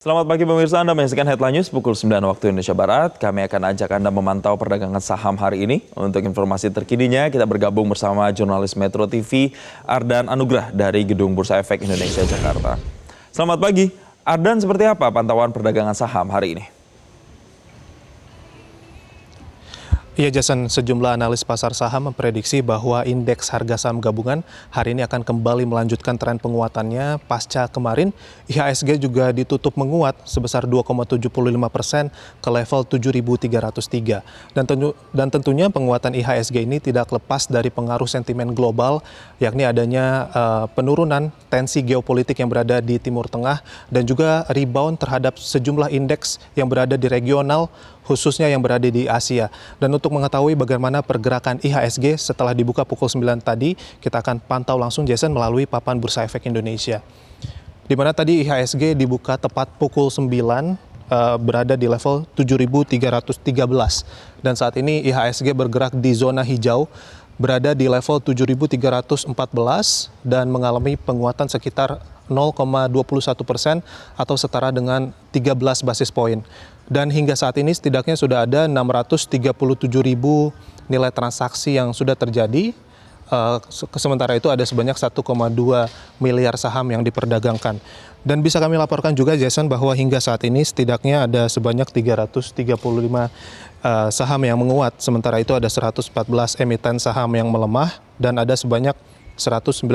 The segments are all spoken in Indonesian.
Selamat pagi pemirsa, Anda menyaksikan Headline News pukul 9 waktu Indonesia Barat. Kami akan ajak Anda memantau perdagangan saham hari ini. Untuk informasi terkininya, kita bergabung bersama jurnalis Metro TV, Ardan Anugrah dari Gedung Bursa Efek Indonesia, Jakarta. Selamat pagi, Ardan, seperti apa pantauan perdagangan saham hari ini? Ya, Jason, sejumlah analis pasar saham memprediksi bahwa indeks harga saham gabungan hari ini akan kembali melanjutkan tren penguatannya pasca kemarin. IHSG juga ditutup menguat sebesar 2,75% ke level 7.303. Dan tentunya penguatan IHSG ini tidak lepas dari pengaruh sentimen global, yakni adanya penurunan tensi geopolitik yang berada di Timur Tengah dan juga rebound terhadap sejumlah indeks yang berada di regional, khususnya yang berada di Asia. Dan untuk mengetahui bagaimana pergerakan IHSG setelah dibuka pukul 9 tadi, kita akan pantau langsung, Jason, melalui papan Bursa Efek Indonesia. Di mana tadi IHSG dibuka tepat pukul 9, berada di level 7.313. Dan saat ini IHSG bergerak di zona hijau, berada di level 7.314 dan mengalami penguatan sekitar 0,21% atau setara dengan 13 basis poin. Dan hingga saat ini setidaknya sudah ada 637.000 nilai transaksi yang sudah terjadi. Sementara itu ada sebanyak 1,2 miliar saham yang diperdagangkan. Dan bisa kami laporkan juga, Jason, bahwa hingga saat ini setidaknya ada sebanyak 335 saham yang menguat. Sementara itu ada 114 emiten saham yang melemah dan ada sebanyak 197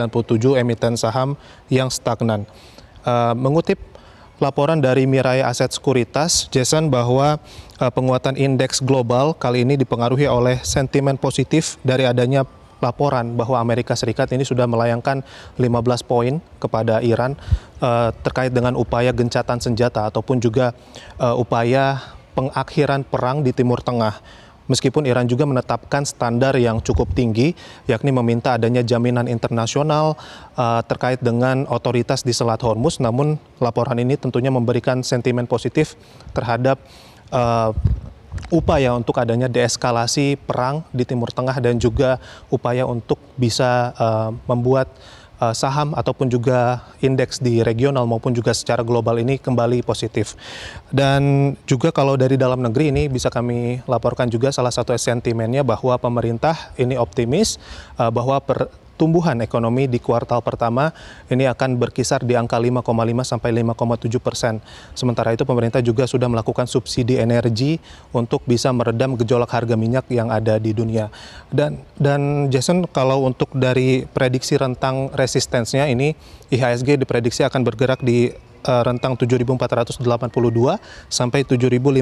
emiten saham yang stagnan. Mengutip laporan dari Mirai Aset Sekuritas, Jason, bahwa penguatan indeks global kali ini dipengaruhi oleh sentimen positif dari adanya laporan bahwa Amerika Serikat ini sudah melayangkan 15 poin kepada Iran terkait dengan upaya gencatan senjata ataupun juga upaya pengakhiran perang di Timur Tengah. Meskipun Iran juga menetapkan standar yang cukup tinggi, yakni meminta adanya jaminan internasional terkait dengan otoritas di Selat Hormuz, namun laporan ini tentunya memberikan sentimen positif terhadap upaya untuk adanya deeskalasi perang di Timur Tengah dan juga upaya untuk bisa membuat saham ataupun juga indeks di regional maupun juga secara global ini kembali positif. Dan juga kalau dari dalam negeri ini bisa kami laporkan juga salah satu sentimennya bahwa pemerintah ini optimis bahwa pertumbuhan ekonomi di kuartal pertama ini akan berkisar di angka 5,5 sampai 5,7%. Sementara itu pemerintah juga sudah melakukan subsidi energi untuk bisa meredam gejolak harga minyak yang ada di dunia. Dan Jason, kalau untuk dari prediksi rentang resistensinya ini, IHSG diprediksi akan bergerak di rentang 7.482 sampai 7.590.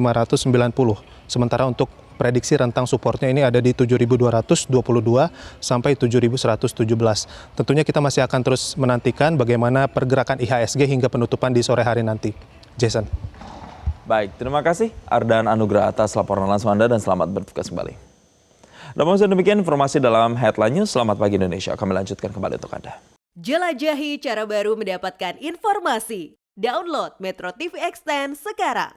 Sementara untuk prediksi rentang supportnya ini ada di 7.222 sampai 7.117. Tentunya kita masih akan terus menantikan bagaimana pergerakan IHSG hingga penutupan di sore hari nanti. Jason. Baik, terima kasih Ardan Anugrah atas laporan langsung Anda dan selamat bertugas kembali. Namun demikian informasi dalam Headline News. Selamat pagi Indonesia. Kami lanjutkan kembali untuk Anda. Jelajahi cara baru mendapatkan informasi. Download Metro TV Extend sekarang.